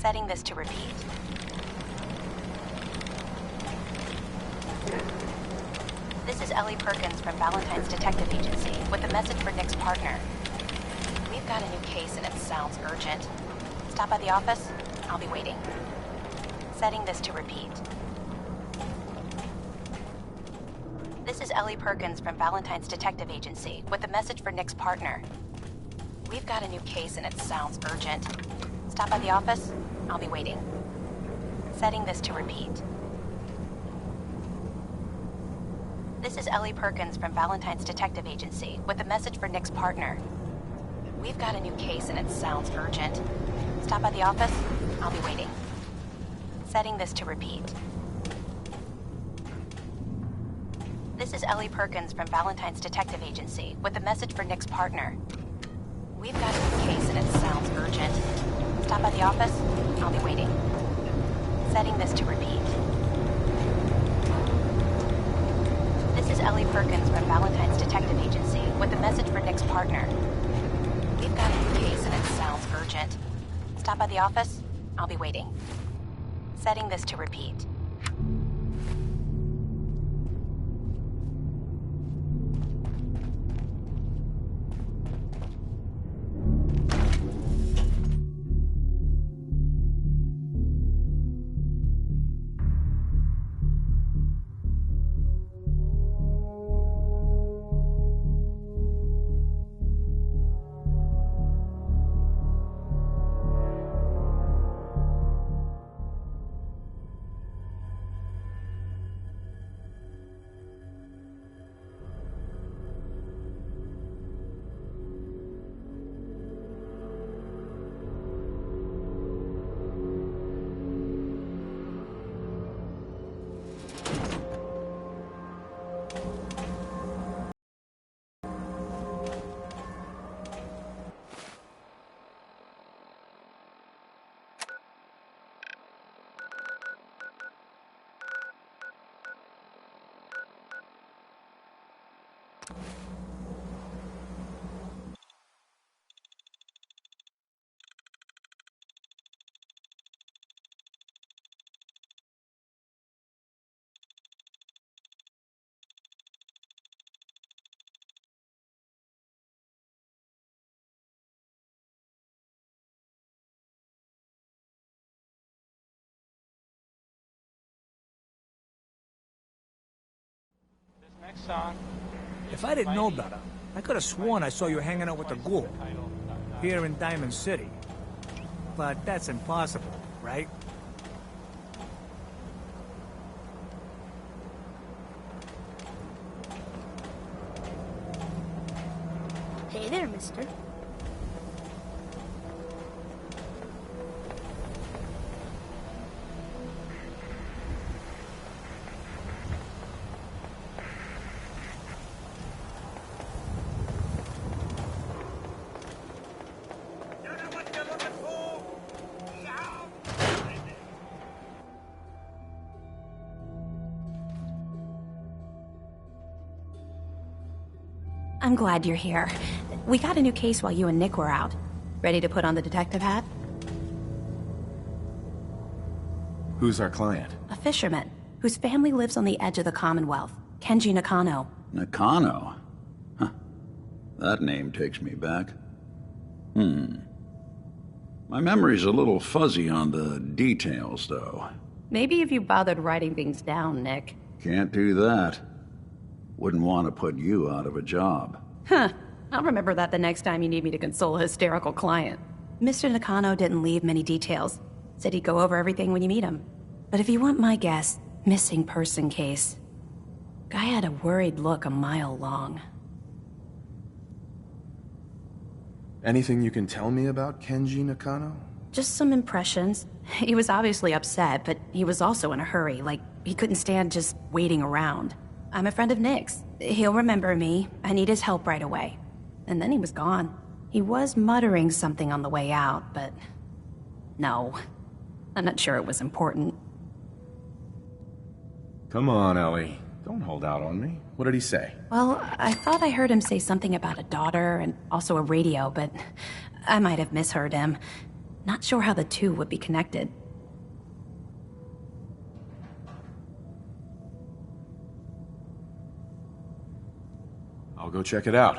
Setting this to repeat. This is Ellie Perkins from Valentine's Detective Agency with a message for Nick's partner. We've got a new case and it sounds urgent. Stop by the office? I'll be waiting. Setting this to repeat. This is Ellie Perkins from Valentine's Detective Agency with a message for Nick's partner. We've got a new case and it sounds urgent. Stop by the office? I'll be waiting. Setting this to repeat. This is Ellie Perkins from Valentine's Detective Agency with a message for Nick's partner. We've got a new case and it sounds urgent. Stop by the office? I'll be waiting. Setting this to repeat. This is Ellie Perkins from Valentine's Detective Agency with a message for Nick's partner. We've got a new case and it sounds urgent. Stop by the office? I'll be waiting. Setting this to repeat. This is Ellie Perkins from Valentine's Detective Agency with a message for Nick's partner. We've got a new case and it sounds urgent. Stop by the office? I'll be waiting. Setting this to repeat. Next song. If I didn't know better, I could have sworn I saw you hanging out with the ghoul here in Diamond City. But that's impossible, right? Hey there, mister. I'm glad you're here. We got a new case while you and Nick were out. Ready to put on the detective hat? Who's our client? A fisherman, whose family lives on the edge of the Commonwealth. Kenji Nakano. Nakano? Huh. That name takes me back. My memory's a little fuzzy on the details, though. Maybe if you bothered writing things down, Nick. Can't do that. Wouldn't want to put you out of a job. Huh. I'll remember that the next time you need me to console a hysterical client. Mr. Nakano didn't leave many details. Said he'd go over everything when you meet him. But if you want my guess, missing person case. Guy had a worried look a mile long. Anything you can tell me about Kenji Nakano? Just some impressions. He was obviously upset, but he was also in a hurry, like he couldn't stand just waiting around. I'm a friend of Nick's. He'll remember me. I need his help right away. And then he was gone. He was muttering something on the way out, but... no. I'm not sure it was important. Come on, Ellie. Don't hold out on me. What did he say? Well, I thought I heard him say something about a daughter and also a radio, but I might have misheard him. Not sure how the two would be connected. I'll go check it out.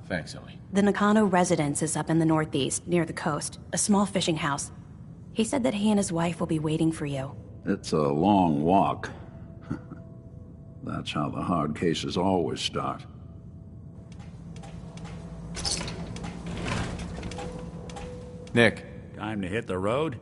Thanks, Ellie. The Nakano residence is up in the northeast, near the coast. A small fishing house. He said that he and his wife will be waiting for you. It's a long walk. That's how the hard cases always start. Nick. Time to hit the road?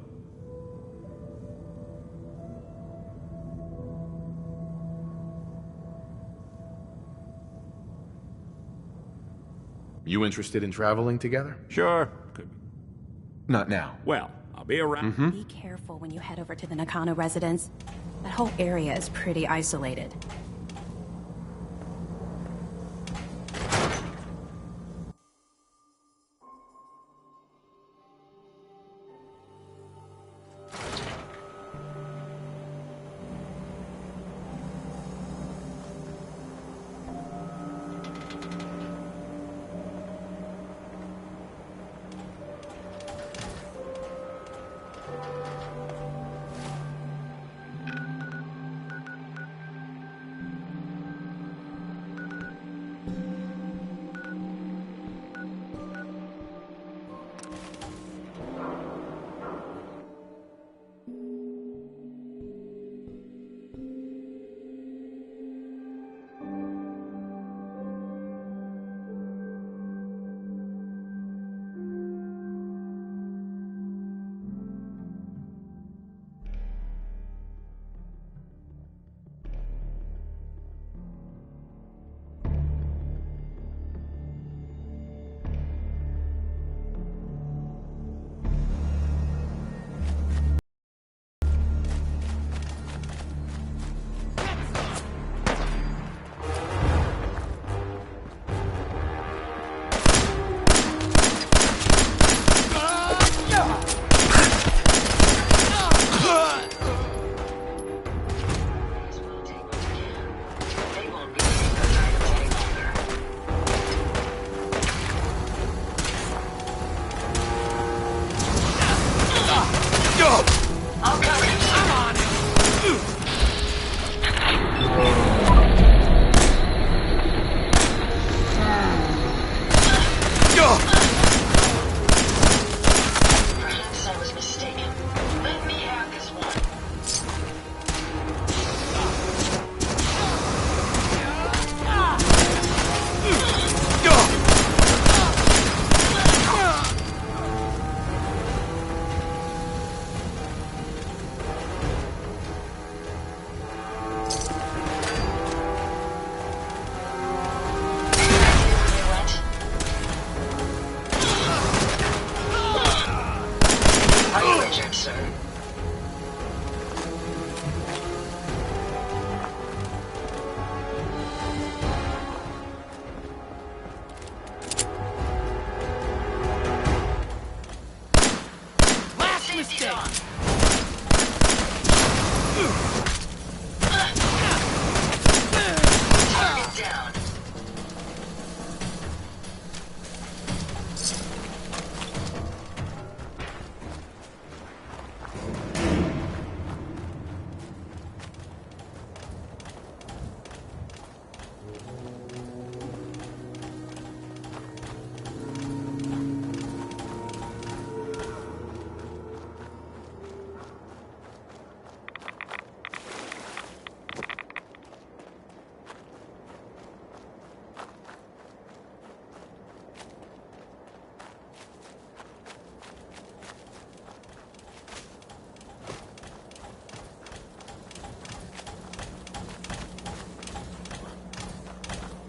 You interested in traveling together? Sure. Could be. Not now. Well, I'll be around. Be careful when you head over to the Nakano residence. That whole area is pretty isolated.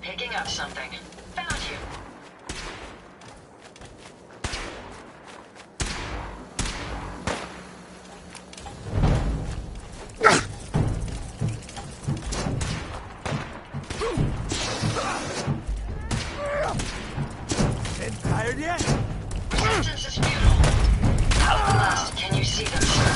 Picking up something. Found you. Tired yet? Resistance is futile. Outlast, can you see them, sir?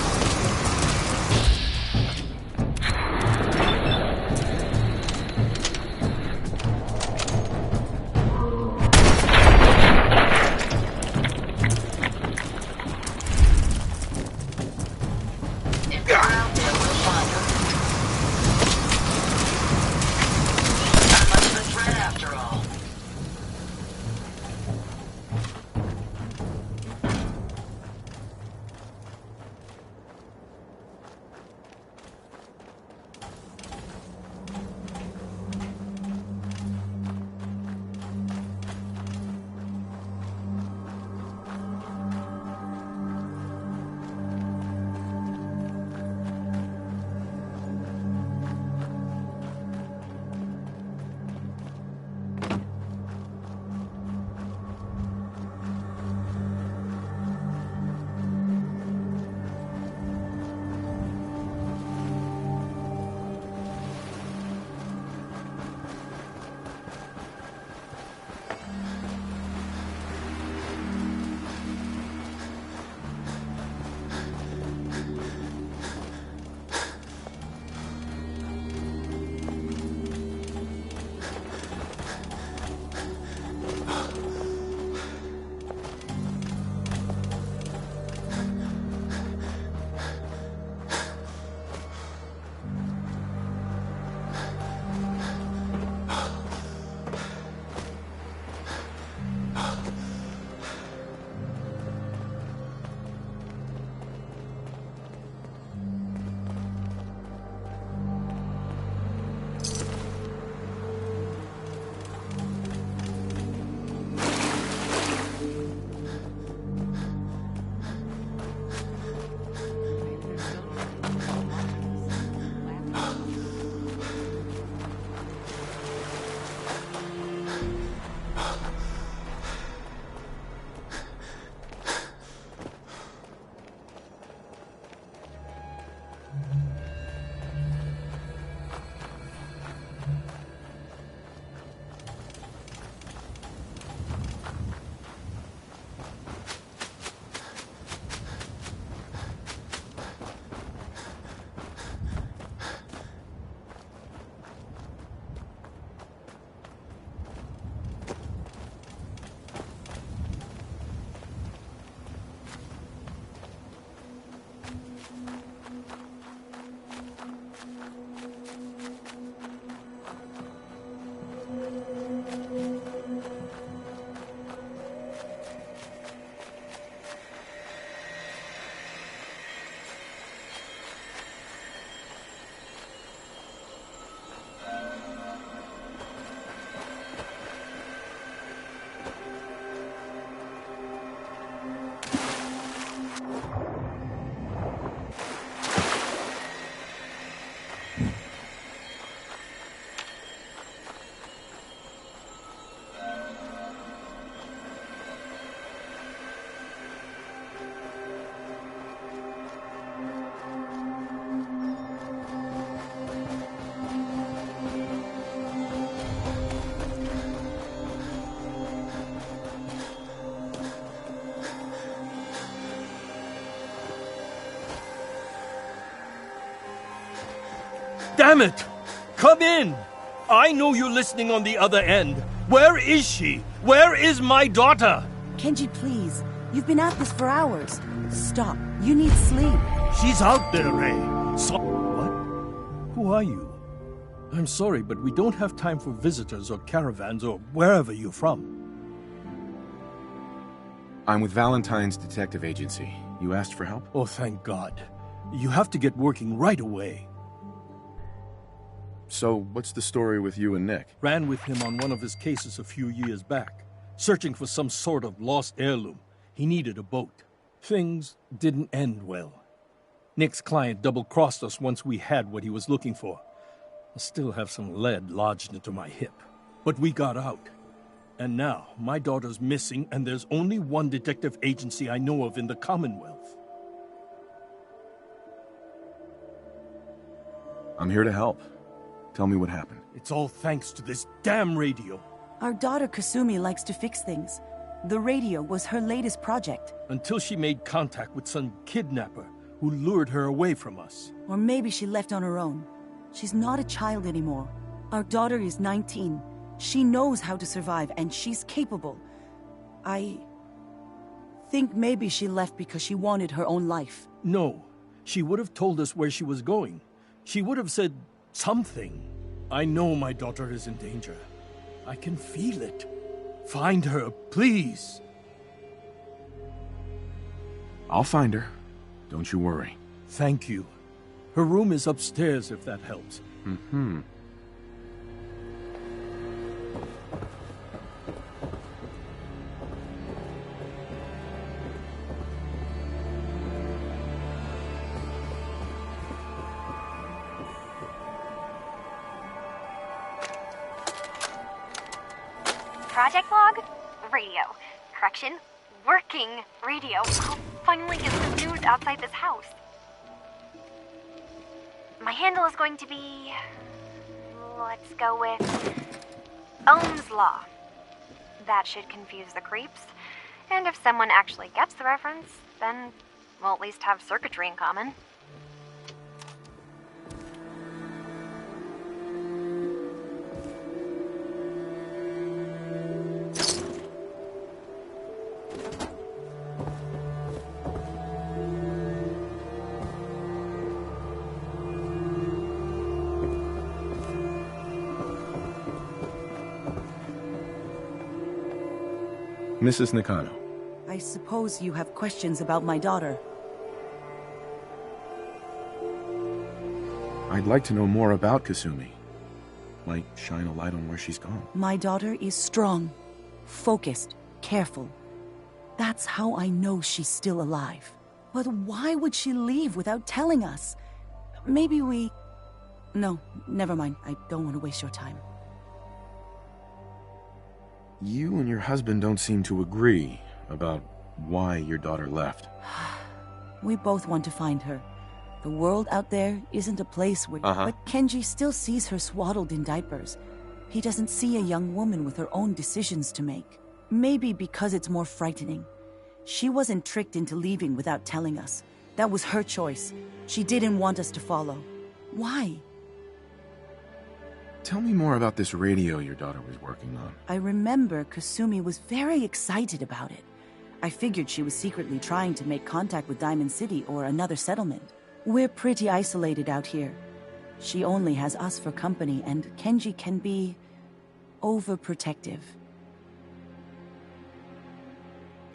Damn it! Come in! I know you're listening on the other end. Where is she? Where is my daughter? Kenji, please. You've been at this for hours. Stop. You need sleep. She's out there, Ray. What? Who are you? I'm sorry, but we don't have time for visitors or caravans or wherever you're from. I'm with Valentine's detective agency. You asked for help? Oh, thank God. You have to get working right away. So, what's the story with you and Nick? Ran with him on one of his cases a few years back, searching for some sort of lost heirloom. He needed a boat. Things didn't end well. Nick's client double-crossed us once we had what he was looking for. I still have some lead lodged into my hip. But we got out. And now, my daughter's missing, and there's only one detective agency I know of in the Commonwealth. I'm here to help. Tell me what happened. It's all thanks to this damn radio. Our daughter Kasumi likes to fix things. The radio was her latest project. Until she made contact with some kidnapper who lured her away from us. Or maybe she left on her own. She's not a child anymore. Our daughter is 19. She knows how to survive, and she's capable. I think maybe she left because she wanted her own life. No. She would have told us where she was going. She would have said something. I know my daughter is in danger. I can feel it. Find her, please. I'll find her. Don't you worry. Thank you. Her room is upstairs, if that helps. Mm-hmm. Project log? Radio. Correction, working radio. I'll finally get some news outside this house. My handle is going to be... let's go with... Ohm's Law. That should confuse the creeps. And if someone actually gets the reference, then we'll at least have circuitry in common. Mrs. Nakano. I suppose you have questions about my daughter. I'd like to know more about Kasumi. Might shine a light on where she's gone. My daughter is strong, focused, careful. That's how I know she's still alive. But why would she leave without telling us? Maybe we... No, never mind. I don't want to waste your time. You and your husband don't seem to agree about why your daughter left. We both want to find her. The world out there isn't a place where... But Kenji still sees her swaddled in diapers. He doesn't see a young woman with her own decisions to make. Maybe because it's more frightening. She wasn't tricked into leaving without telling us. That was her choice. She didn't want us to follow. Why? Tell me more about this radio your daughter was working on. I remember Kasumi was very excited about it. I figured she was secretly trying to make contact with Diamond City or another settlement. We're pretty isolated out here. She only has us for company, and Kenji can be... overprotective.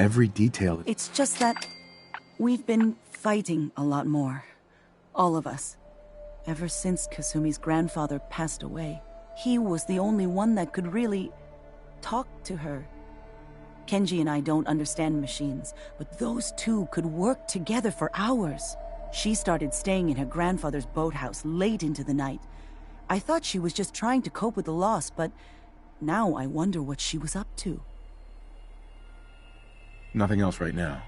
Every detail... It's just that we've been fighting a lot more. All of us. Ever since Kasumi's grandfather passed away, he was the only one that could really talk to her. Kenji and I don't understand machines, but those two could work together for hours. She started staying in her grandfather's boathouse late into the night. I thought she was just trying to cope with the loss, but now I wonder what she was up to. Nothing else right now.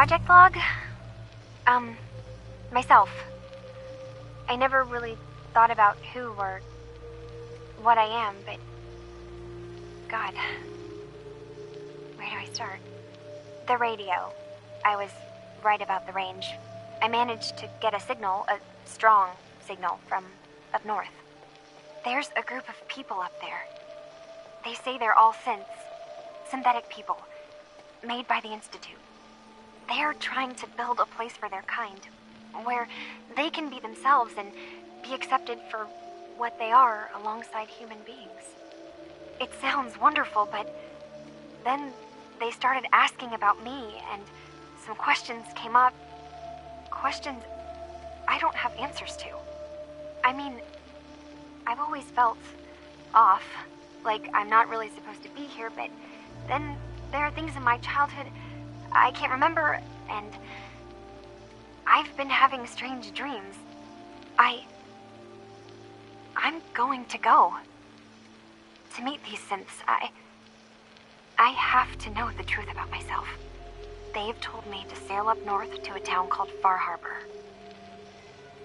project log? Myself. I never really thought about who or what I am, but... God. Where do I start? The radio. I was right about the range. I managed to get a signal, a strong signal, from up north. There's a group of people up there. They say they're all synthetic people, made by the Institute. They're trying to build a place for their kind, where they can be themselves and be accepted for what they are alongside human beings. It sounds wonderful, but then they started asking about me, and some questions came up. Questions I don't have answers to. I mean, I've always felt off, like I'm not really supposed to be here, but then there are things in my childhood I can't remember, and I've been having strange dreams. I'm going to go to meet these synths. I have to know the truth about myself. They've told me to sail up north to a town called Far Harbor.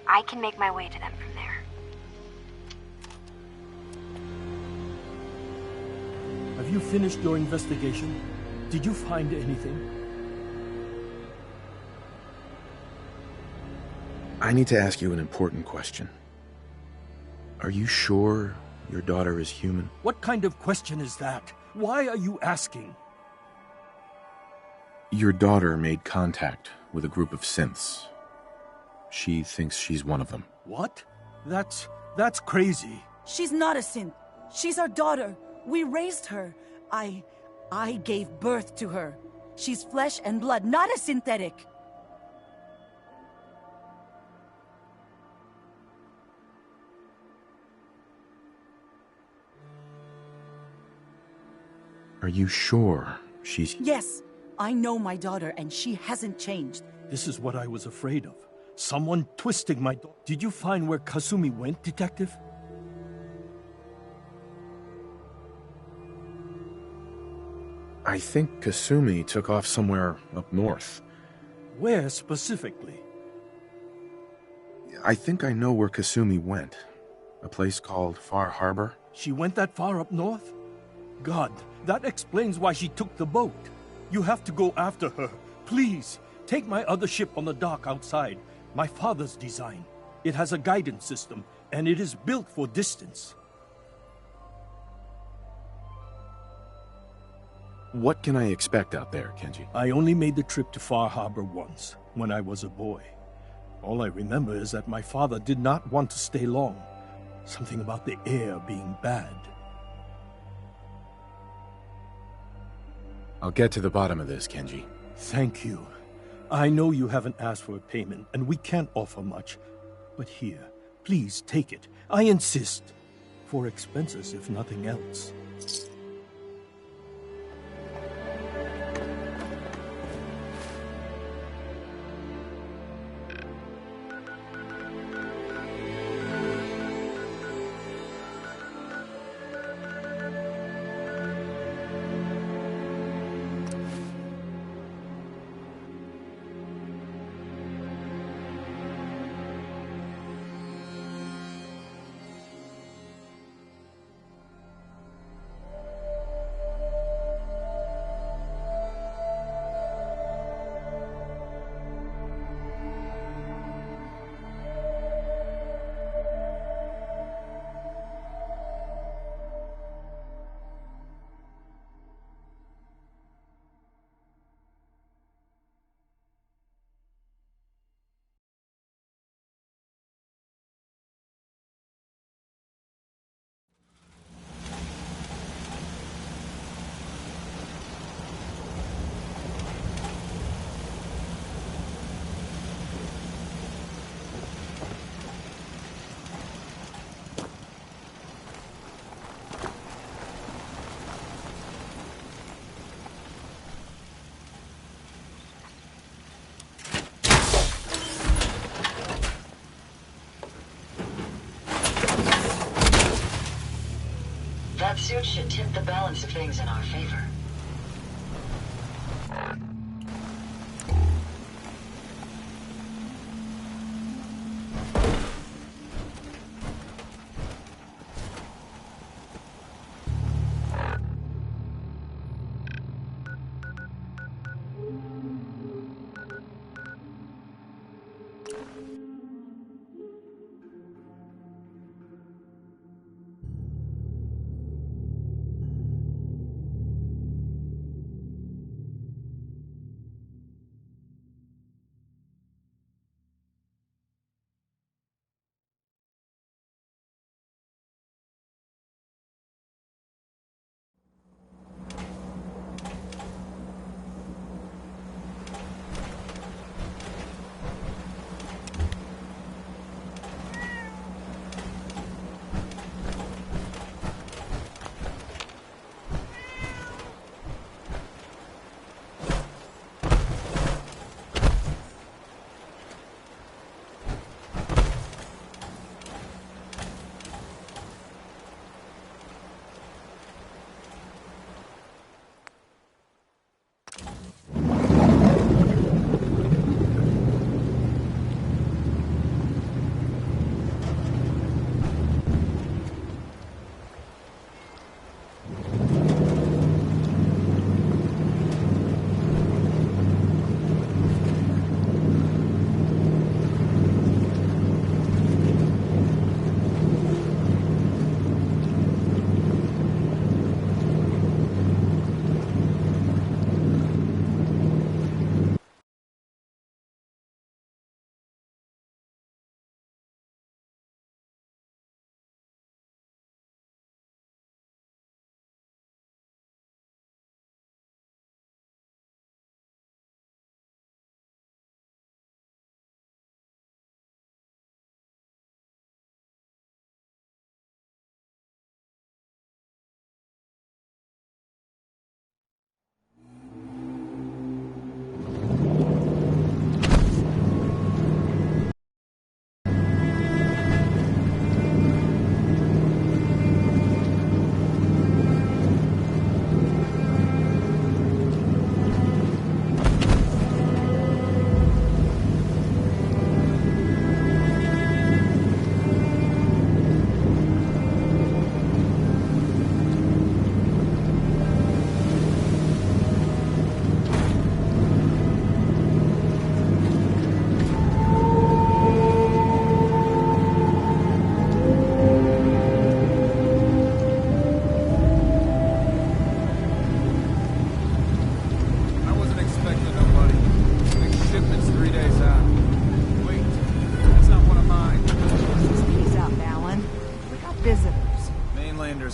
I can make my way to them from there. Have you finished your investigation? Did you find anything? I need to ask you an important question. Are you sure your daughter is human? What kind of question is that? Why are you asking? Your daughter made contact with a group of synths. She thinks she's one of them. What? That's crazy. She's not a synth. She's our daughter. We raised her. I gave birth to her. She's flesh and blood, not a synthetic. Are you sure she's... Yes, I know my daughter, and she hasn't changed. This is what I was afraid of. Someone twisting my... Did you find where Kasumi went, Detective? I think Kasumi took off somewhere up north. Where specifically? I think I know where Kasumi went. A place called Far Harbor. She went that far up north? God, that explains why she took the boat. You have to go after her. Please, take my other ship on the dock outside. My father's design. It has a guidance system, and it is built for distance. What can I expect out there, Kenji? I only made the trip to Far Harbor once, when I was a boy. All I remember is that my father did not want to stay long. Something about the air being bad. I'll get to the bottom of this, Kenji. Thank you. I know you haven't asked for a payment, and we can't offer much. But here, please take it. I insist. For expenses, if nothing else. That suit should tip the balance of things in our favor.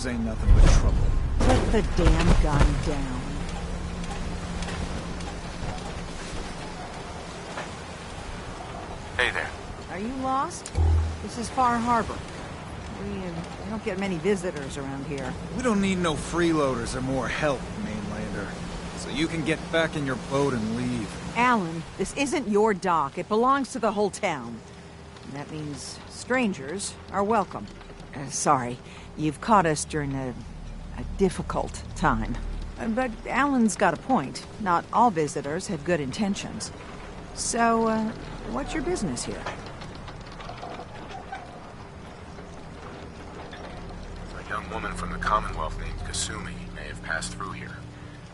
Visitors ain't nothing but trouble. Put the damn gun down. Hey there. Are you lost? This is Far Harbor. We don't get many visitors around here. We don't need no freeloaders or more help, mainlander. So you can get back in your boat and leave. Alan, this isn't your dock. It belongs to the whole town. And that means strangers are welcome. Sorry, you've caught us during a difficult time. But Alan's got a point. Not all visitors have good intentions. So, what's your business here? A young woman from the Commonwealth named Kasumi may have passed through here.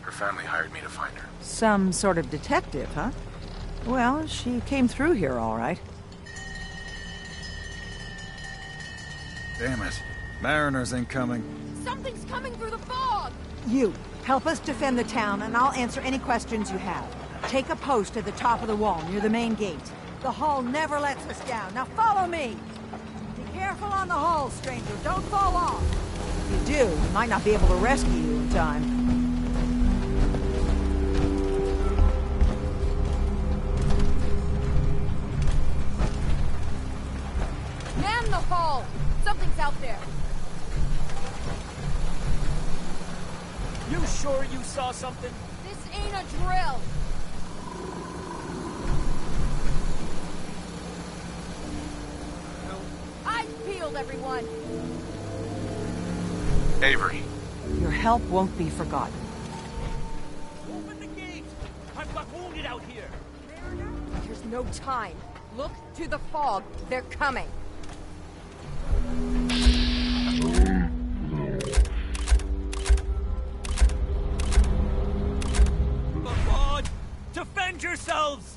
Her family hired me to find her. Some sort of detective, huh? Well, she came through here all right. Damn it. Mariners ain't coming. Something's coming through the fog! You, help us defend the town, and I'll answer any questions you have. Take a post at the top of the wall, near the main gate. The hull never lets us down. Now follow me! Be careful on the hull, stranger. Don't fall off. If you do, we might not be able to rescue you in time. Man the hull! Something's out there. You sure you saw something? This ain't a drill. I've peeled everyone. Avery. Your help won't be forgotten. Open the gate! I've got wounded out here! There's no time. Look to the fog. They're coming. Abroad! Defend yourselves!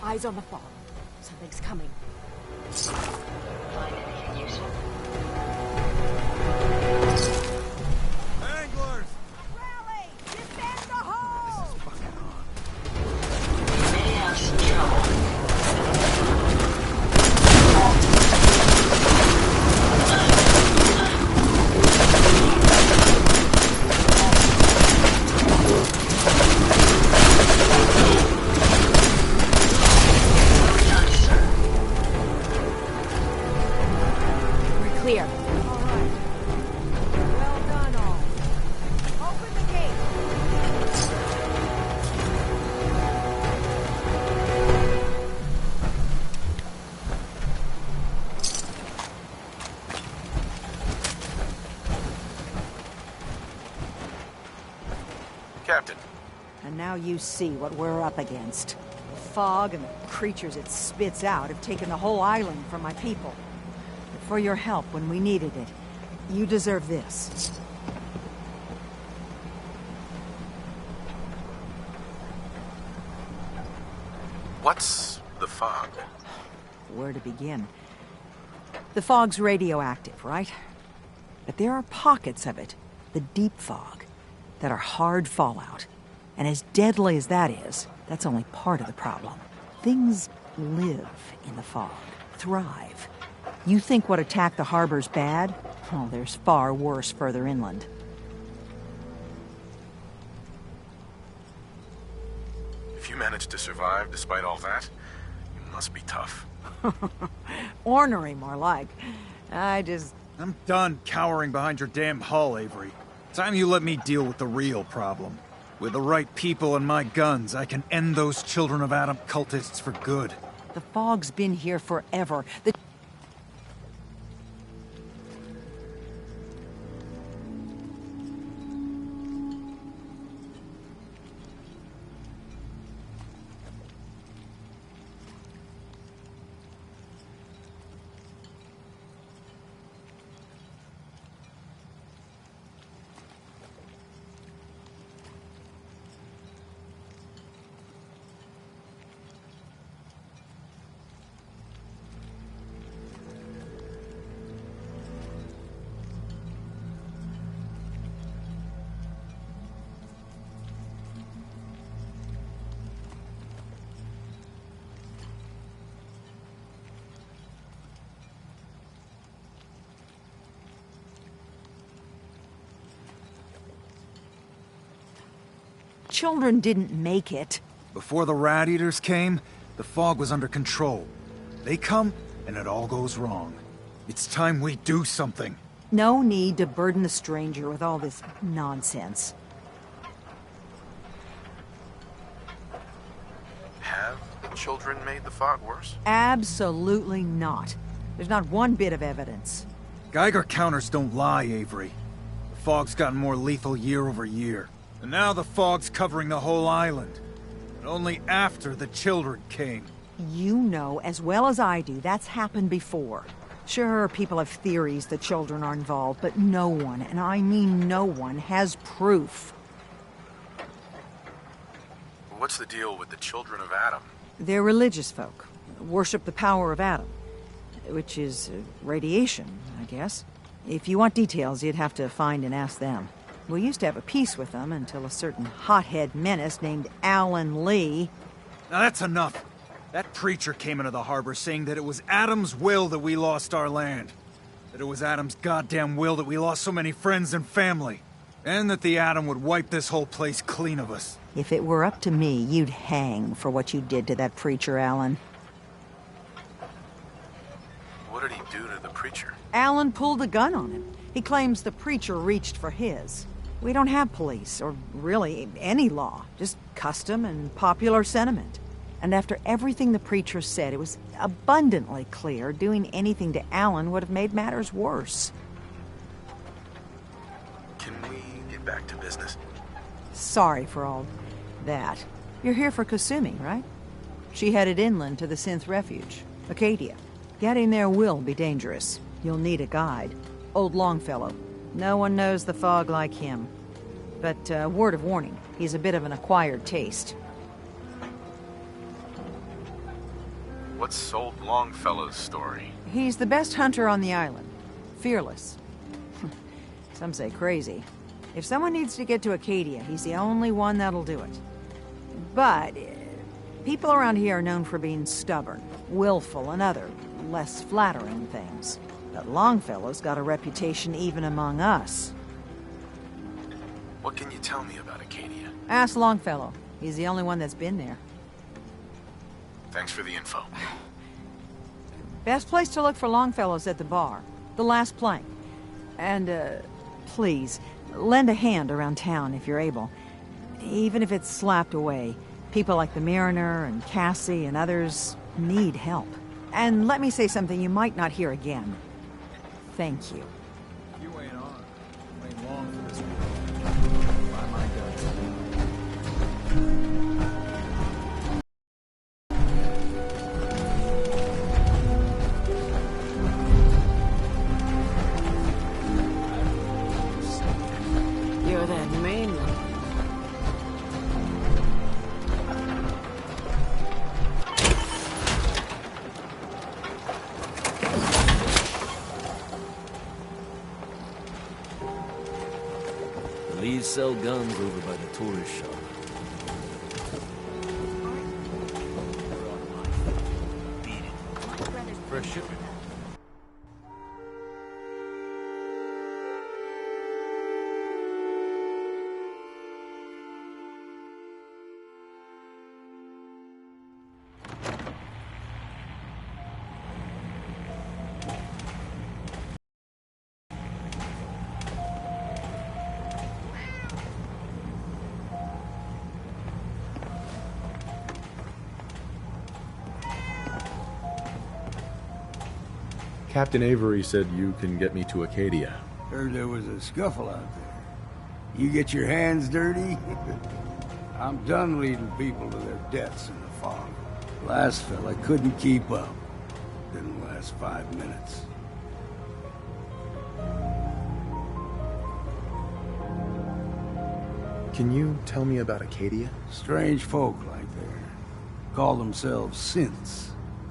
Eyes on the fog. Something's coming. Find anything useful? Anglers! Rally! Defend the hull! This is fucking on. We may have some trouble. Clear. All right. Well done, all. Open the gate. Captain. And now you see what we're up against. The fog and the creatures it spits out have taken the whole island from my people. But for your help when we needed it, you deserve this. What's the fog? Where to begin? The fog's radioactive, right? But there are pockets of it, the deep fog, that are hard fallout. And as deadly as that is, that's only part of the problem. Things live in the fog, thrive. You think what attacked the harbor's bad? Oh, there's far worse further inland. If you managed to survive despite all that, you Must be tough. Ornery, more like. I'm done cowering behind your damn hull, Avery. Time you let me deal with the real problem. With the right people and my guns, I can end those Children of Adam cultists for good. The fog's been here forever. Children didn't make it. Before the Rat Eaters came, the fog was under control. They come, and it all goes wrong. It's time we do something. No need to burden the stranger with all this nonsense. Have the children made the fog worse? Absolutely not. There's not one bit of evidence. Geiger counters don't lie, Avery. The fog's gotten more lethal year over year. And now the fog's covering the whole island. But only after the children came. You know as well as I do that's happened before. Sure, people have theories that children are involved, but no one, and I mean no one, has proof. What's the deal with the Children of Adam? They're religious folk. Worship the power of Adam. Which is radiation, I guess. If you want details, you'd have to find and ask them. We used to have a peace with them until a certain hothead menace named Alan Lee... Now that's enough. That preacher came into the harbor saying that it was Adam's will that we lost our land. That it was Adam's goddamn will that we lost so many friends and family. And that the Adam would wipe this whole place clean of us. If it were up to me, you'd hang for what you did to that preacher, Alan. What did he do to the preacher? Alan pulled a gun on him. He claims the preacher reached for his. We don't have police, or really any law, just custom and popular sentiment. And after everything the preacher said, it was abundantly clear doing anything to Alan would have made matters worse. Can we get back to business? Sorry for all that. You're here for Kasumi, right? She headed inland to the Synth Refuge, Acadia. Getting there will be dangerous. You'll need a guide. Old Longfellow. No one knows the fog like him. But, word of warning, he's a bit of an acquired taste. What's old Longfellow's story? He's the best hunter on the island. Fearless. Some say crazy. If someone needs to get to Acadia, he's the only one that'll do it. But, people around here are known for being stubborn, willful, and other, less flattering things. But Longfellow's got a reputation even among us. What can you tell me about Acadia? Ask Longfellow. He's the only one that's been there. Thanks for the info. Best place to look for Longfellow's at the bar. The last plank. And, please, lend a hand around town if you're able. Even if it's slapped away. People like the Mariner and Cassie and others need help. And let me say something you might not hear again. Thank you. You ain't on. You ain't long for this one. By my guns. You're that main one. Lees sell guns over by the tourist shop. Fresh shipment. Captain Avery said you can get me to Acadia. Heard there was a scuffle out there. You get your hands dirty? I'm done leading people to their deaths in the fog. Last fella couldn't keep up. Didn't last 5 minutes. Can you tell me about Acadia? Strange folk like there. Call themselves synths.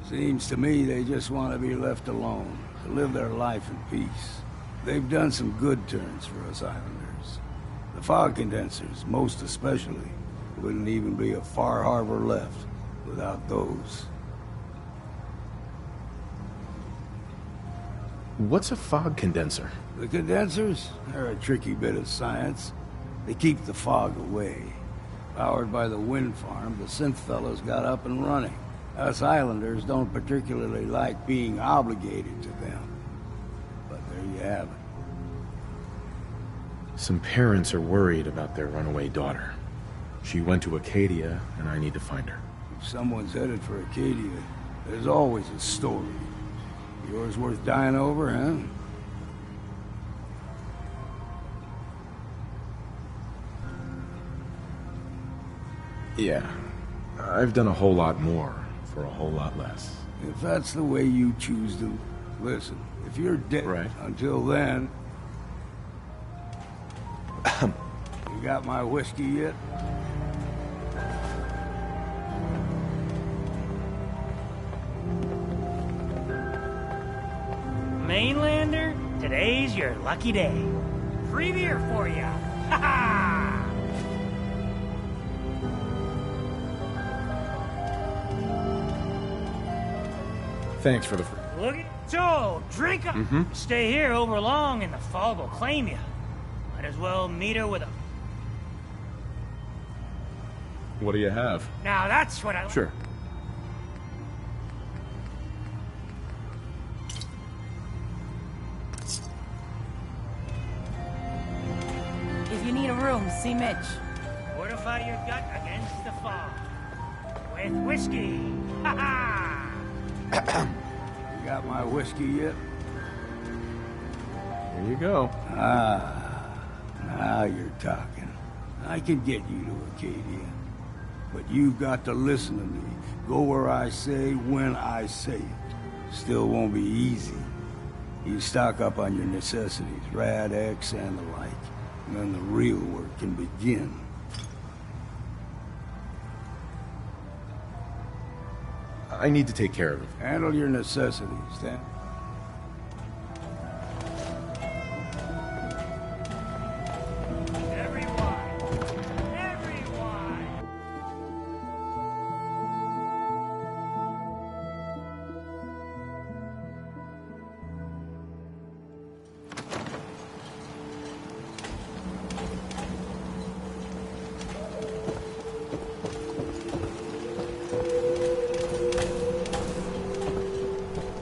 Seems to me they just want to be left alone, to live their life in peace. They've done some good turns for us islanders. The fog condensers, most especially, wouldn't even be a Far Harbor left without those. What's a fog condenser? The condensers are a tricky bit of science. They keep the fog away. Powered by the wind farm, the synth fellows got up and running. Us islanders don't particularly like being obligated to them. But there you have it. Some parents are worried about their runaway daughter. She went to Acadia, and I need to find her. If someone's headed for Acadia, there's always a story. Yours worth dying over, huh? Yeah. I've done a whole lot more for a whole lot less. If that's the way you choose to... Listen, if you're dead until then... You got my whiskey yet? Mainlander, today's your lucky day. Free beer for ya. Ha ha! Thanks for the free. Look at so drink up. Stay here over long and the fog will claim you. Might as well meet her with a... What do you have? Now that's what I... Sure. If you need a room, see Mitch. Fortify your gut against the fog. With whiskey. Ha ha! You got my whiskey yet? Here you go. Now you're talking. I can get you to Acadia. But you've got to listen to me. Go where I say, when I say it. Still won't be easy. You stock up on your necessities, Rad X and the like. And then the real work can begin. I need to take care of it. Handle your necessities, then.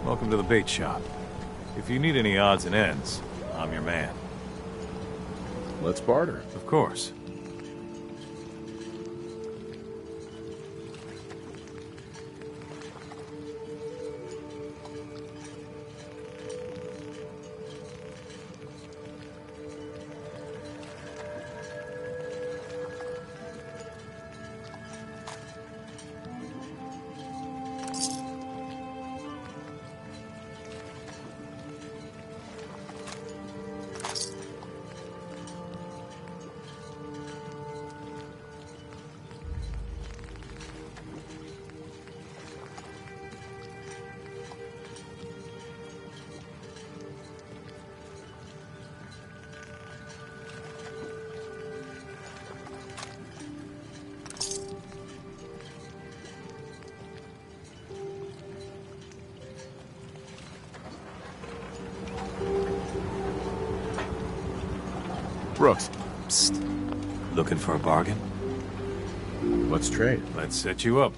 Welcome to the bait shop. If you need any odds and ends, I'm your man. Let's barter. Of course. Brooks. Psst. Looking for a bargain? Let's trade. Let's set you up.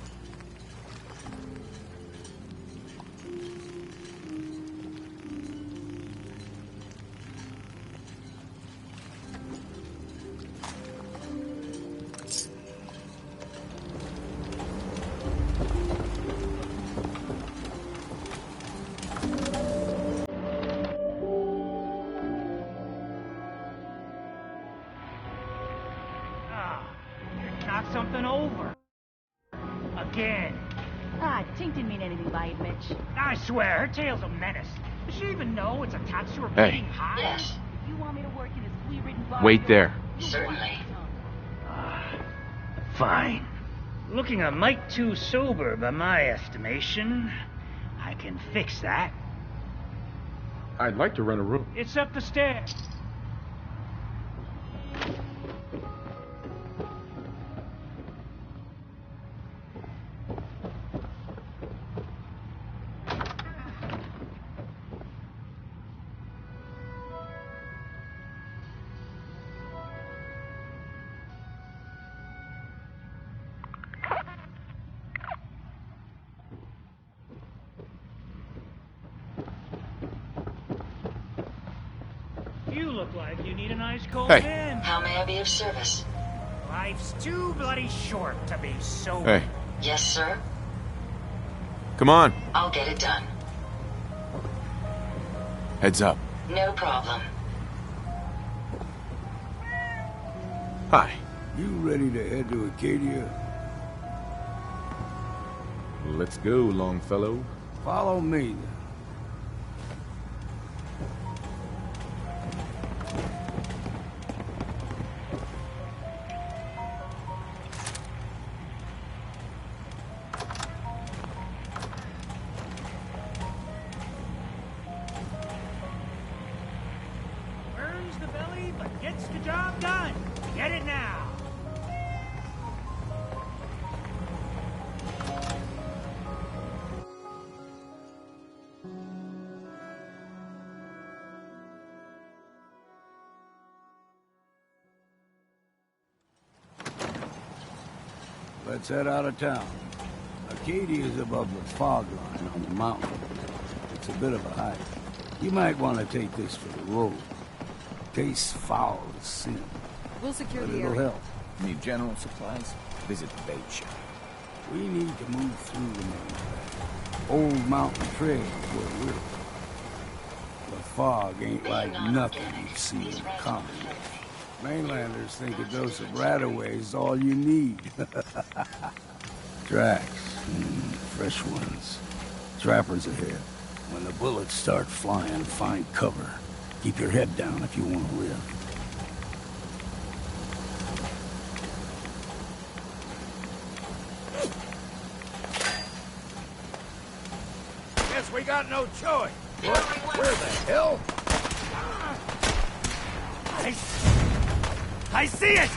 something over. Again. Ah, Tink didn't mean anything by it, Mitch. I swear, her tale's a menace. Does she even know it's attached to her Hey. bleeding hide? Yes. If you want me to work in a flea-ridden bar... Wait there. Certainly. Fine. Looking a mite too sober by my estimation. I can fix that. I'd like to rent a room. It's up the stairs. You look like you need an ice cold Hey. in. How may I be of service? Life's too bloody short to be sober. Hey, Yes, sir. come on. I'll get it done. Heads up. No problem. Hi. You ready to head to Acadia? Let's go, Longfellow. Follow me, then. Burns the belly, but gets the job done. Get it now. Let's head out of town. Acadia is above the fog line on the mountain. It's a bit of a hike. You might want to take this for the road. Tastes foul as sin. We'll secure But the it'll area. help. Need general supplies? Visit the bait shop. We need to move through the main track. Old Mountain Trail is where we're from. The fog ain't like nothing you've seen in common. Mainlanders think a dose of Radaway is all you need. Tracks. Fresh ones. Trappers ahead. When the bullets start flying, find cover. Keep your head down if you want to live. Guess we got no choice. What? Where the hell? I see it!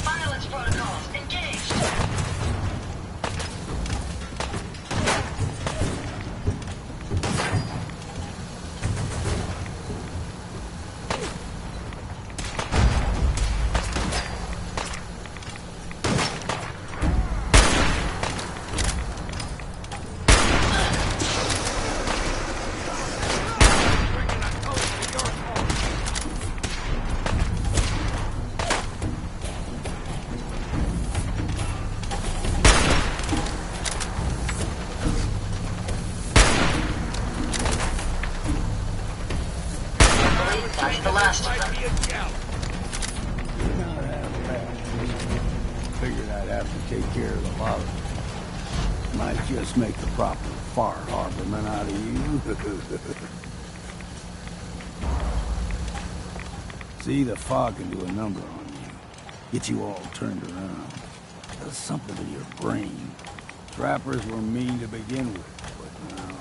Violence protocols engaged. That's the last of them. Not half bad. Figured I'd have to take care of the lot of them. Might just make the proper Far Harborman out of you. See, the fog can do a number on you. Get you all turned around. Does something to your brain. Trappers were mean to begin with, but now...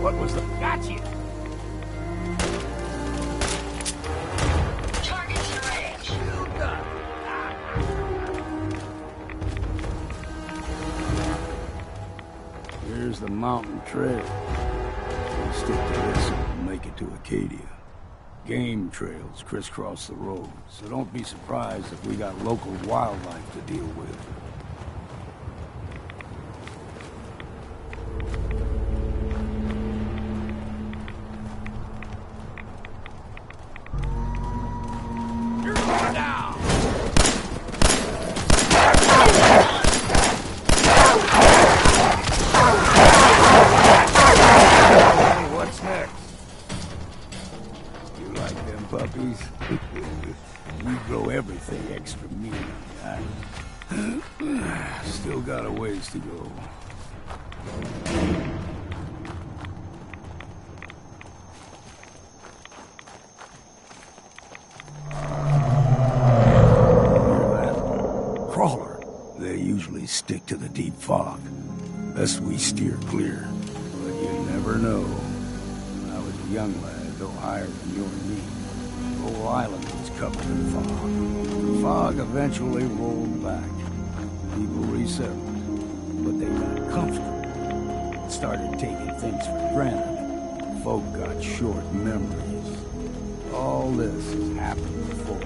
What was the... Got you! Targets in range. Here's the mountain trail. We'll stick to this and we'll make it to Acadia. Game trails crisscross the road, so don't be surprised if we got local wildlife to deal with. Still got a ways to go. Crawler. They usually stick to the deep fog. Best we steer clear. But you never know. When I was a young lad, no higher than your knee, the whole island was covered in fog. The fog eventually rolled back. People resettled, but they got comfortable and started taking things for granted. Folk got short memories. All this has happened before.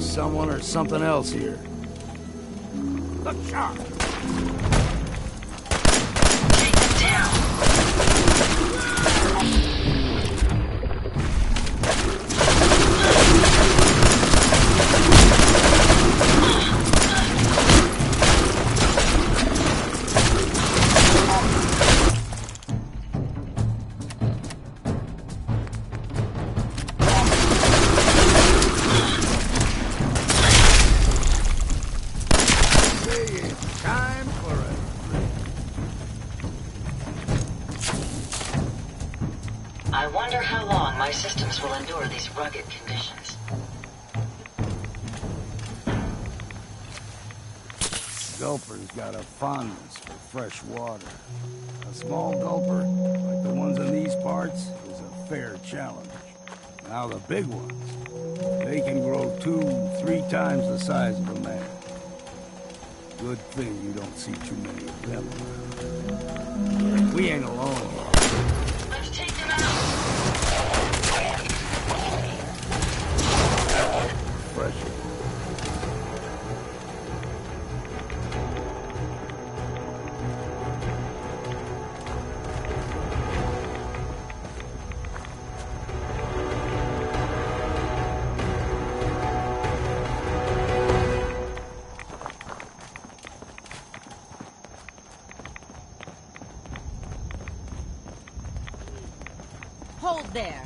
Someone or something else here. Look sharp! Take them down! I wonder how long my systems will endure these rugged conditions. Gulper's got a fondness for fresh water. A small gulper, like the ones in these parts, is a fair challenge. Now the big ones, they can grow 2-3 times the size of a man. Good thing you don't see too many of them around. We ain't alone. Let's take them out! Fresh. Hold there.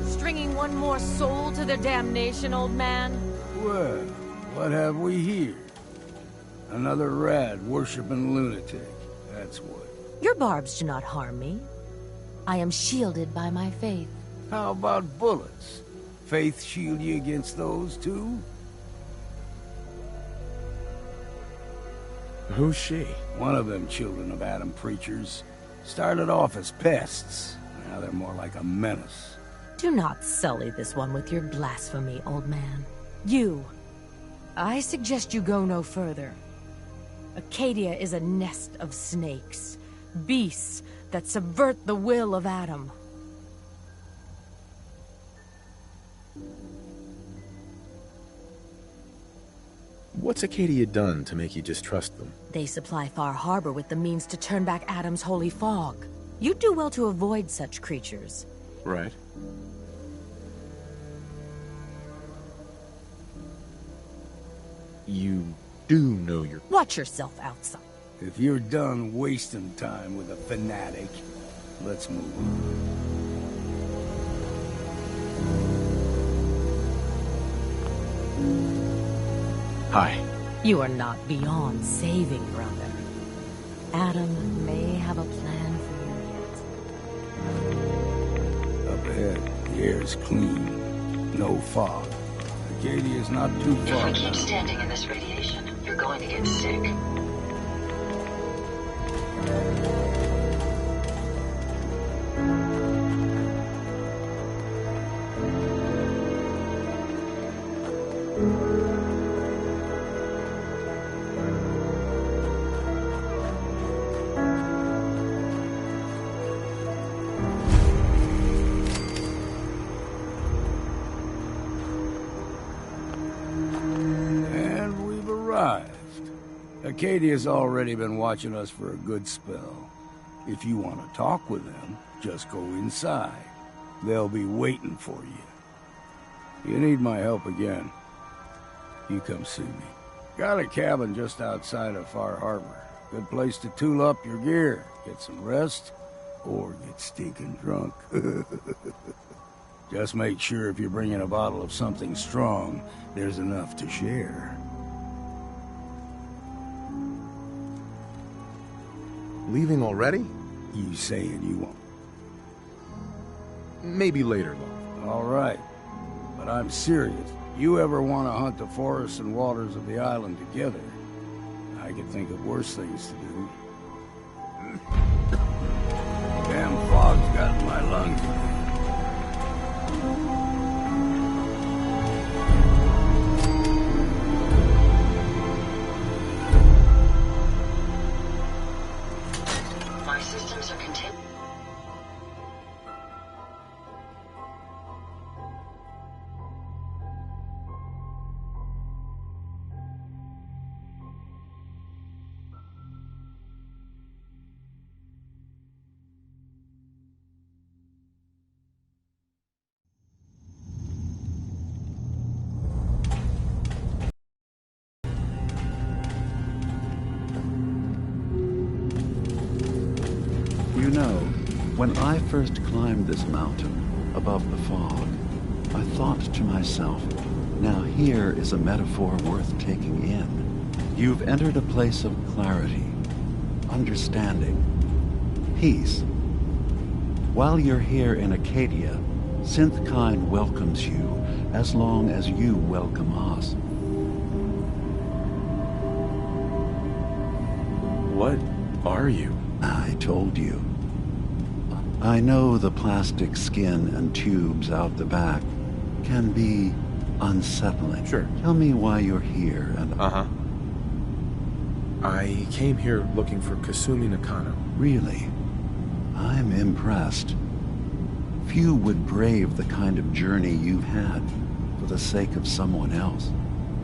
Stringing one more soul to their damnation, old man? Well, what have we here? Another rad worshipping lunatic. That's what. Your barbs do not harm me. I am shielded by my faith. How about bullets? Faith shield you against those too? Who's she? One of them children of Adam preachers. Started off as pests. Now they're more like a menace. Do not sully this one with your blasphemy, old man. You. I suggest you go no further. Acadia is a nest of snakes. Beasts that subvert the will of Adam. What's Acadia done to make you distrust them? They supply Far Harbor with the means to turn back Adam's holy fog. You'd do well to avoid such creatures. Right. You do know your... Watch yourself outside. If you're done wasting time with a fanatic, let's move on. Hi. You are not beyond saving, brother. Adam may have a plan for you yet. Up ahead, the air's clean. No fog. Acadia's not too far. If you keep standing in this radiation, you're going to get sick. Acadia's already been watching us for a good spell. If you want to talk with them, just go inside. They'll be waiting for you. You need my help again. you come see me. Got a cabin just outside of Far Harbor. Good place to tool up your gear, get some rest, or get stinking drunk. Just make sure if you're bringing a bottle of something strong, there's enough to share. Leaving already? You saying you won't? Maybe later, love. All right. But I'm serious. You ever want to hunt the forests and waters of the island together, I could think of worse things to do. Damn fog's got in my lungs. My systems are continuing. You know, when I first climbed this mountain above the fog, I thought to myself, now here is a metaphor worth taking in. You've entered a place of clarity, understanding, peace. While you're here in Acadia, Synthkind welcomes you as long as you welcome us. What are you? I told you. I know the plastic skin and tubes out the back can be unsettling. Sure. Tell me why you're here and... I came here looking for Kasumi Nakano. Really? I'm impressed. Few would brave the kind of journey you've had for the sake of someone else.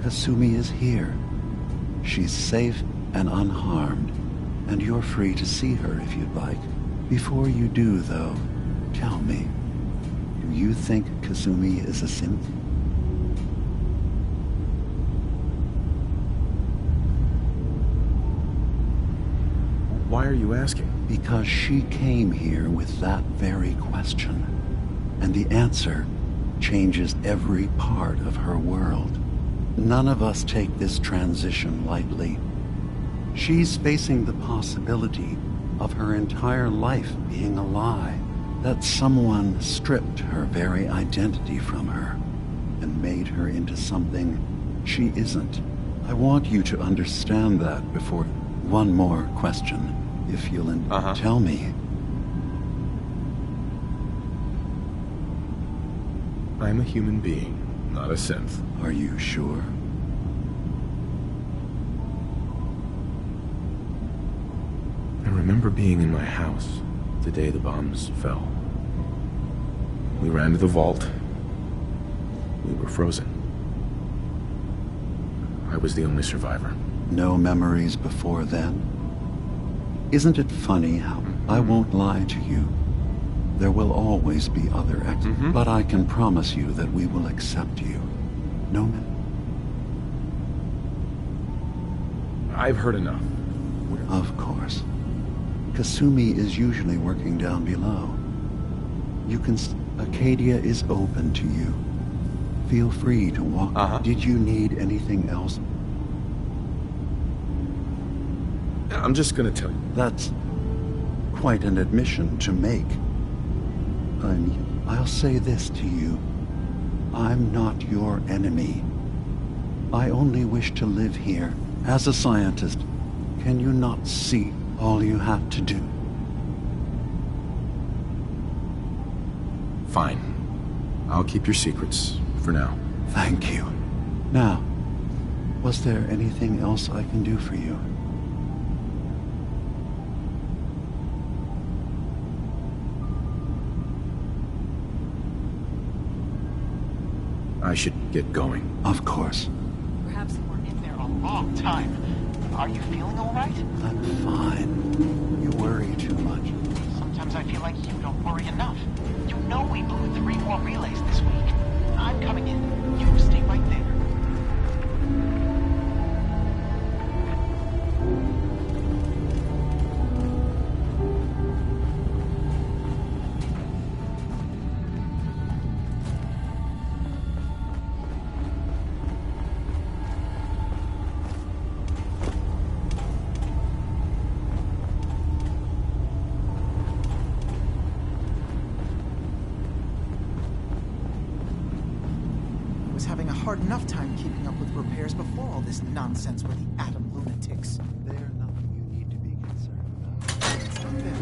Kasumi is here. She's safe and unharmed, and you're free to see her if you'd like. Before you do, though, tell me, do you think Kasumi is a synth? Why are you asking? Because she came here with that very question, and the answer changes every part of her world. None of us take this transition lightly. She's facing the possibility of her entire life being a lie, that someone stripped her very identity from her and made her into something she isn't. I want you to understand that before... One more question, if you'll tell me. I'm a human being, not a synth. Are you sure? I remember being in my house the day the bombs fell. We ran to the vault. We were frozen. I was the only survivor. No memories before then? Isn't it funny how I won't lie to you? There will always be other but I can promise you that we will accept you. No I've heard enough. Of course. Kasumi is usually working down below. You can... Acadia is open to you. Feel free to walk. Did you need anything else? I'm just gonna tell you. That's quite an admission to make. I'll say this to you. I'm not your enemy. I only wish to live here. As a scientist, can you not see all you have to do? Fine. I'll keep your secrets for now. Thank you. Now, was there anything else I can do for you? I should get going. Of course. Perhaps you were in there a long time. Are you feeling all right? I'm fine. You worry too much. Sometimes I feel like you don't worry enough. You know we blew 3 more relays this week. I'm coming in. You stay right there. hard enough time keeping up with repairs before all this nonsense with the atom lunatics. They're nothing you need to be concerned about. It's not fair.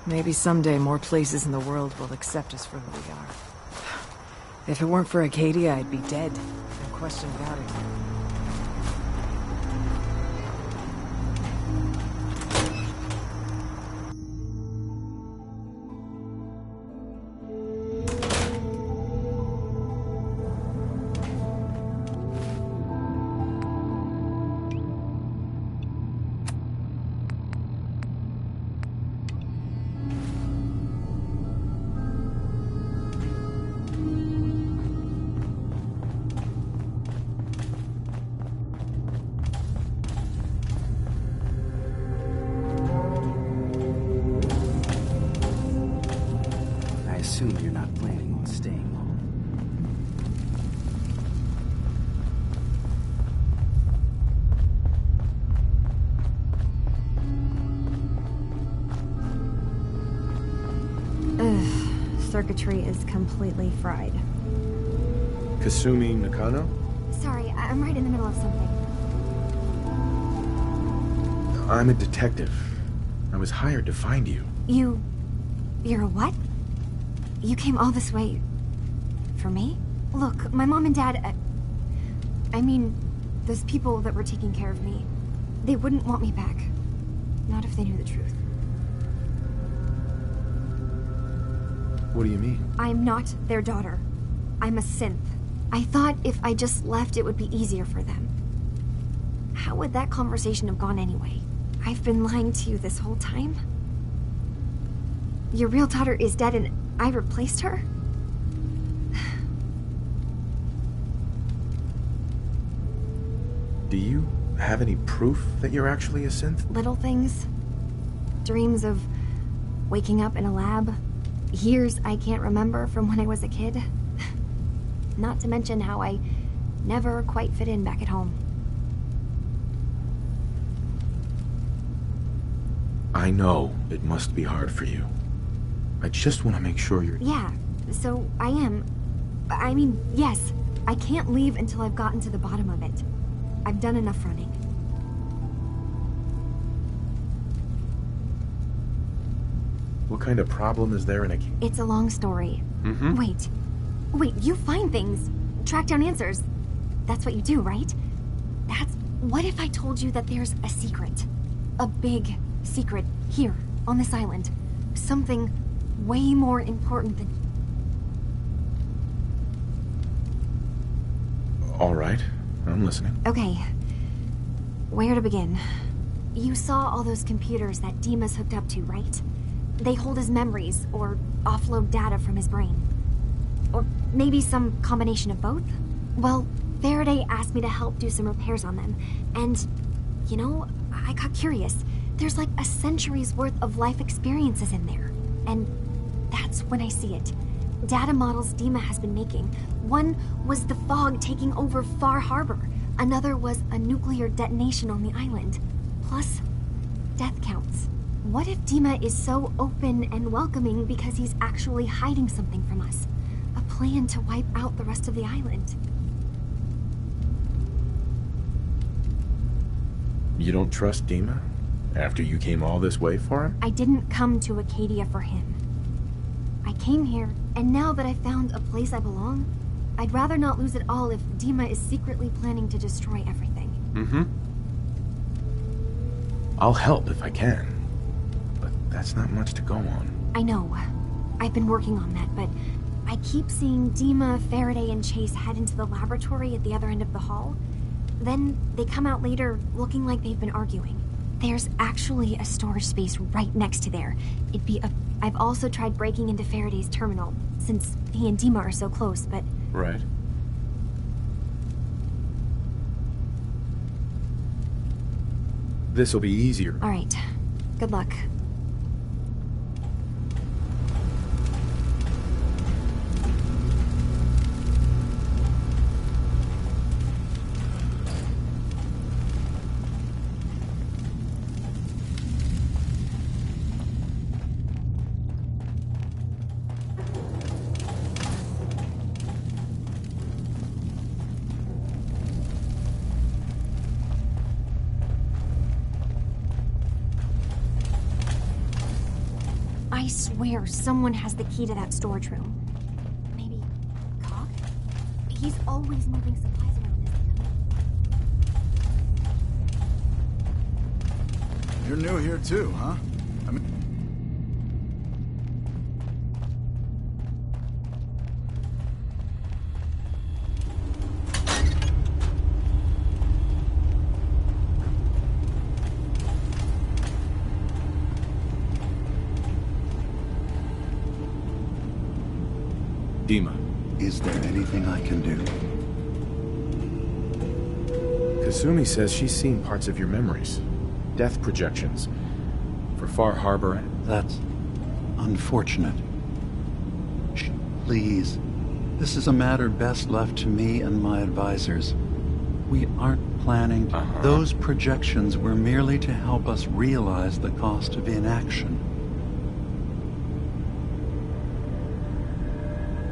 Maybe someday more places in the world will accept us for who we are. If it weren't for Acadia, I'd be dead. No question about it. You're not planning on staying long. Circuitry is completely fried. Kasumi Nakano? Sorry, I'm right in the middle of something. I'm a detective. I was hired to find you. You're a what? You came all this way... for me? Look, my mom and dad... I mean, those people that were taking care of me, they wouldn't want me back. Not if they knew the truth. What do you mean? I'm not their daughter. I'm a synth. I thought if I just left, it would be easier for them. How would that conversation have gone anyway? I've been lying to you this whole time? Your real daughter is dead and I replaced her? Do you have any proof that you're actually a synth? Little things. Dreams of waking up in a lab. Years I can't remember from when I was a kid. Not to mention how I never quite fit in back at home. I know it must be hard for you. I just want to make sure you're... Yeah, so I am. I mean, yes, I can't leave until I've gotten to the bottom of it. I've done enough running. What kind of problem is there in a... It's a long story. Mm-hmm. Wait, you find things. Track down answers. That's what you do, right? What if I told you that there's a secret? A big secret here, on this island. Something way more important than... All right, I'm listening. Okay. Where to begin? You saw all those computers that Dima's hooked up to, right? They hold his memories, or offload data from his brain. Or maybe some combination of both? Well, Faraday asked me to help do some repairs on them, and, you know, I got curious. There's like a century's worth of life experiences in there, and that's when I see it. Data models Dima has been making. One was the fog taking over Far Harbor. Another was a nuclear detonation on the island. Plus, death counts. What if Dima is so open and welcoming because he's actually hiding something from us? A plan to wipe out the rest of the island. You don't trust Dima? After you came all this way for him? I didn't come to Acadia for him. I came here, and now that I found a place I belong, I'd rather not lose it all if Dima is secretly planning to destroy everything. Mm-hmm. I'll help if I can. But that's not much to go on. I know. I've been working on that, but I keep seeing Dima, Faraday, and Chase head into the laboratory at the other end of the hall. Then they come out later looking like they've been arguing. There's actually a storage space right next to there. I've also tried breaking into Faraday's terminal, since he and Dima are so close, but... Right. This'll be easier. All right. Good luck. I swear someone has the key to that storage room. Maybe Cog? He's always moving supplies around as they come in. You're new here too, huh? I mean... Dima. Is there anything I can do? Kasumi says she's seen parts of your memories. Death projections. For Far Harbor. That's unfortunate. Please. This is a matter best left to me and my advisors. We aren't planning to... Those projections were merely to help us realize the cost of inaction.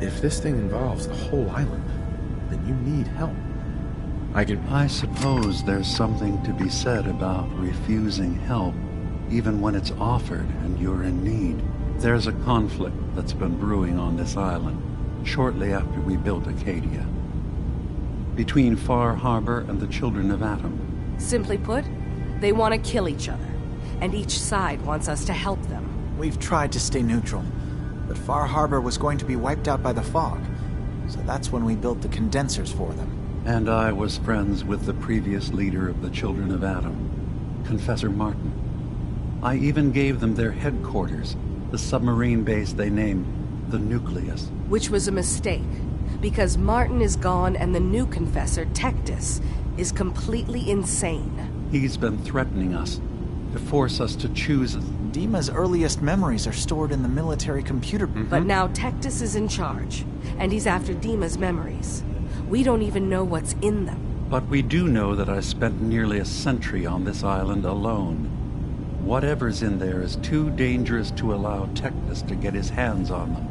If this thing involves the whole island, then you need help. I suppose there's something to be said about refusing help, even when it's offered and you're in need. There's a conflict that's been brewing on this island, shortly after we built Acadia, between Far Harbor and the Children of Atom. Simply put, they want to kill each other, and each side wants us to help them. We've tried to stay neutral, but Far Harbor was going to be wiped out by the fog, so that's when we built the condensers for them. And I was friends with the previous leader of the Children of Atom, Confessor Martin. I even gave them their headquarters, the submarine base they named the Nucleus. Which was a mistake, because Martin is gone and the new Confessor, Tectus, is completely insane. He's been threatening us, to force us to choose. Dima's earliest memories are stored in the military computer. But now Tectus is in charge, and he's after Dima's memories. We don't even know what's in them. But we do know that I spent nearly a century on this island alone. Whatever's in there is too dangerous to allow Tectus to get his hands on them.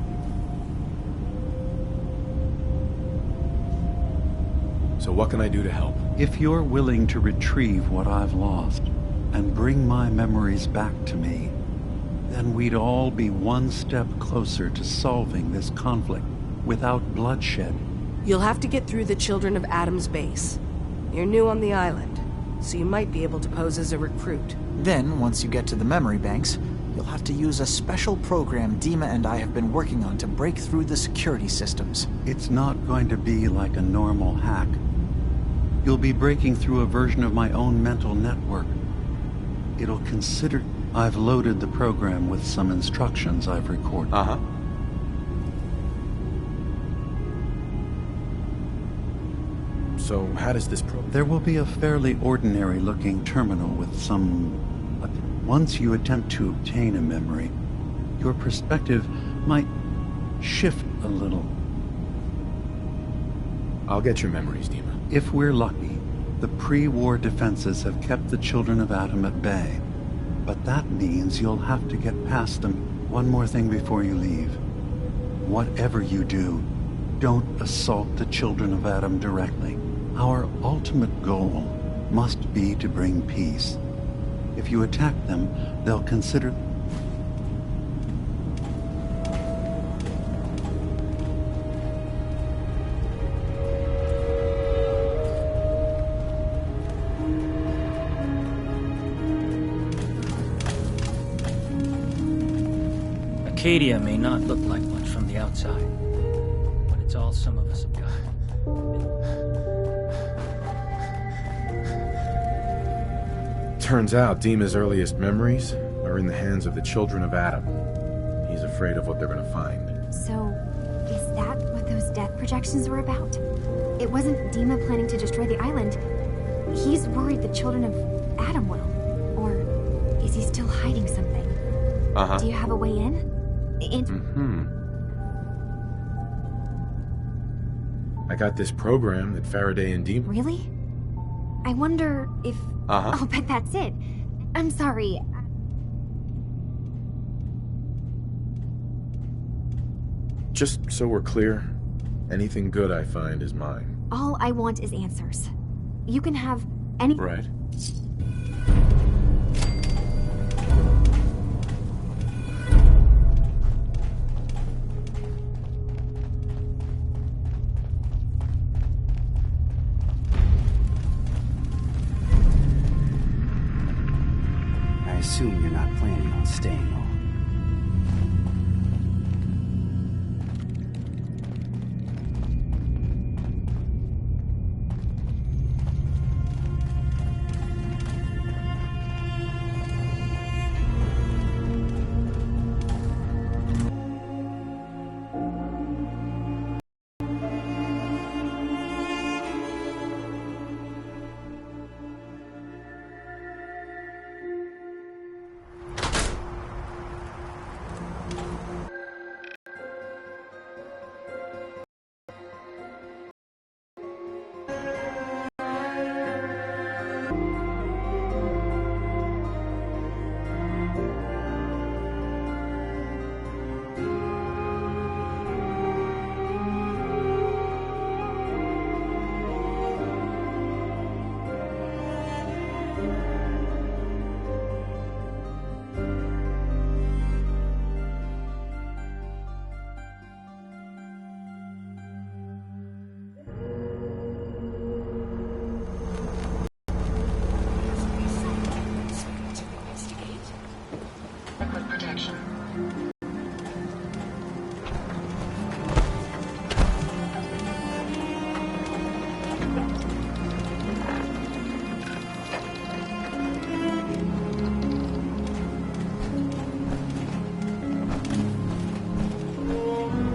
So what can I do to help? If you're willing to retrieve what I've lost, and bring my memories back to me, then we'd all be one step closer to solving this conflict without bloodshed. You'll have to get through the Children of Atom's base. You're new on the island, so you might be able to pose as a recruit. Then, once you get to the memory banks, you'll have to use a special program Dima and I have been working on to break through the security systems. It's not going to be like a normal hack. You'll be breaking through a version of my own mental network. It'll consider... I've loaded the program with some instructions I've recorded. So how does this program... There will be a fairly ordinary-looking terminal with some... Once you attempt to obtain a memory, your perspective might shift a little. I'll get your memories, Dima. If we're lucky, the pre-war defenses have kept the Children of Atom at bay. But that means you'll have to get past them. One more thing before you leave. Whatever you do, don't assault the Children of Atom directly. Our ultimate goal must be to bring peace. If you attack them, they'll consider... Acadia may not look like much from the outside, but it's all some of us have got. Turns out Dima's earliest memories are in the hands of the Children of Atom. He's afraid of what they're going to find. So, is that what those death projections were about? It wasn't Dima planning to destroy the island. He's worried the Children of Atom will. Or is he still hiding something? Do you have a way in? I got this program that Faraday and Dima... Really? I wonder if... I'll bet that's it. I'm sorry. Just so we're clear, anything good I find is mine. All I want is answers. You can have any... Right. assume you're not planning on staying long.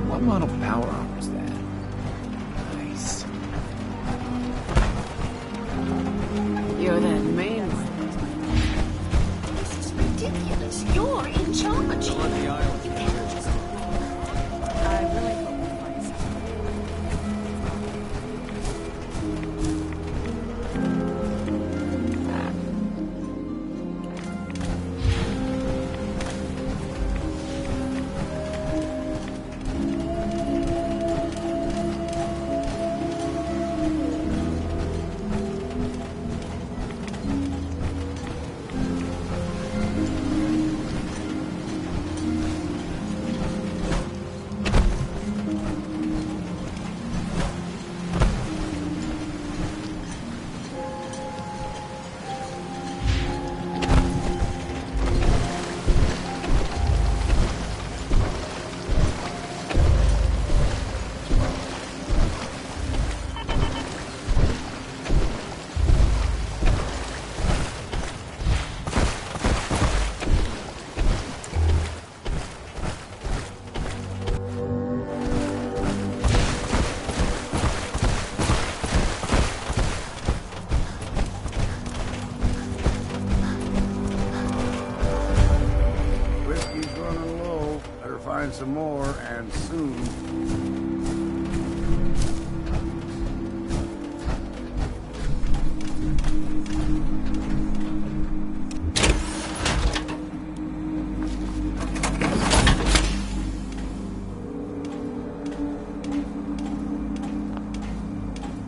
What model power armor is that? Nice. You're that man. This is ridiculous. You're in charge. On the island. You can't just... I really hope we find something. Whiskey's running low. Better find some more, and soon.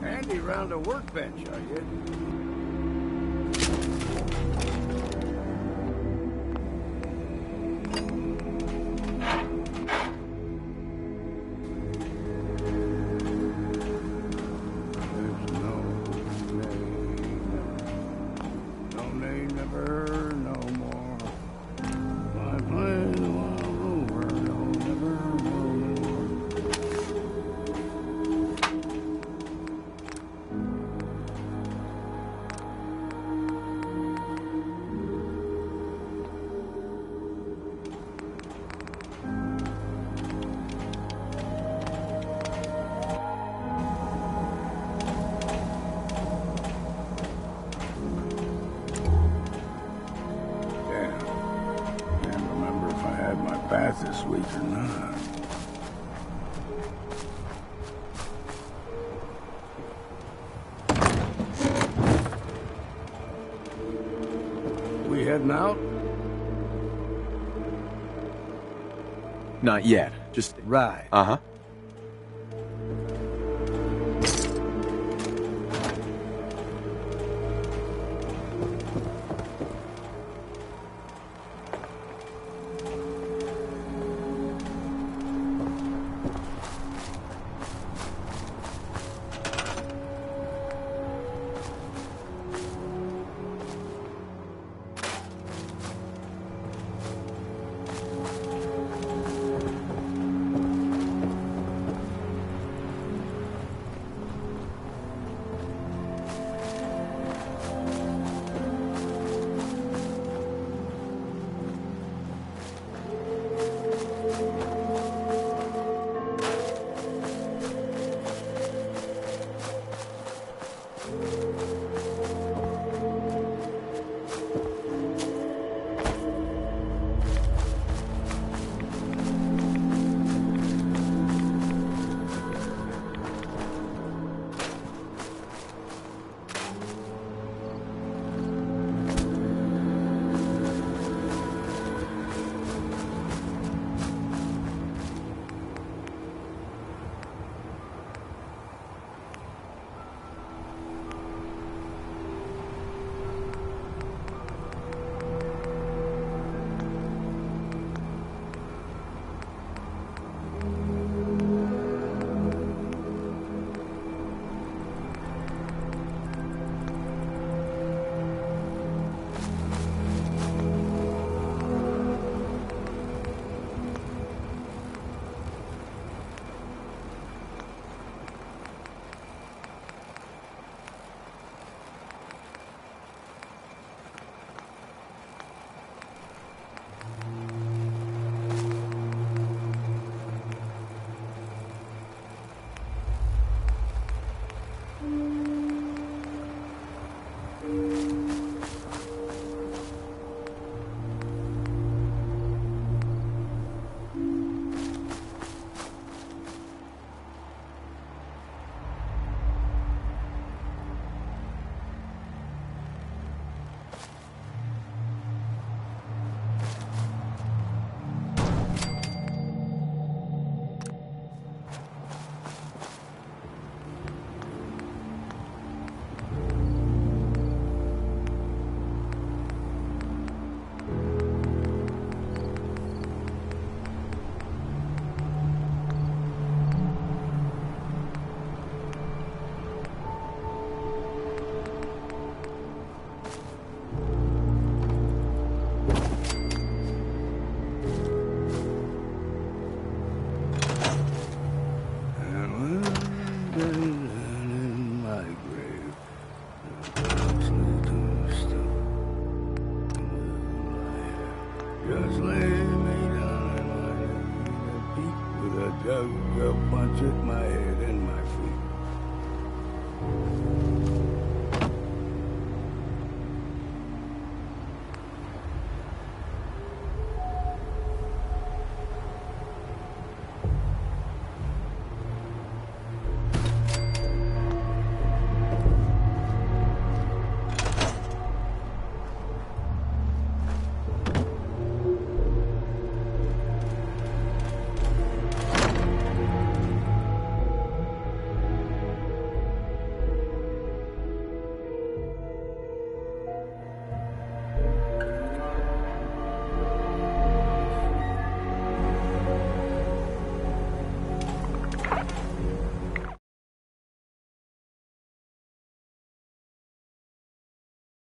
Handy round a workbench, are you? Bath this week or not. We heading out? Not yet. Just... Right. Uh-huh. Just lay me down and I peek with a jug punch at my head.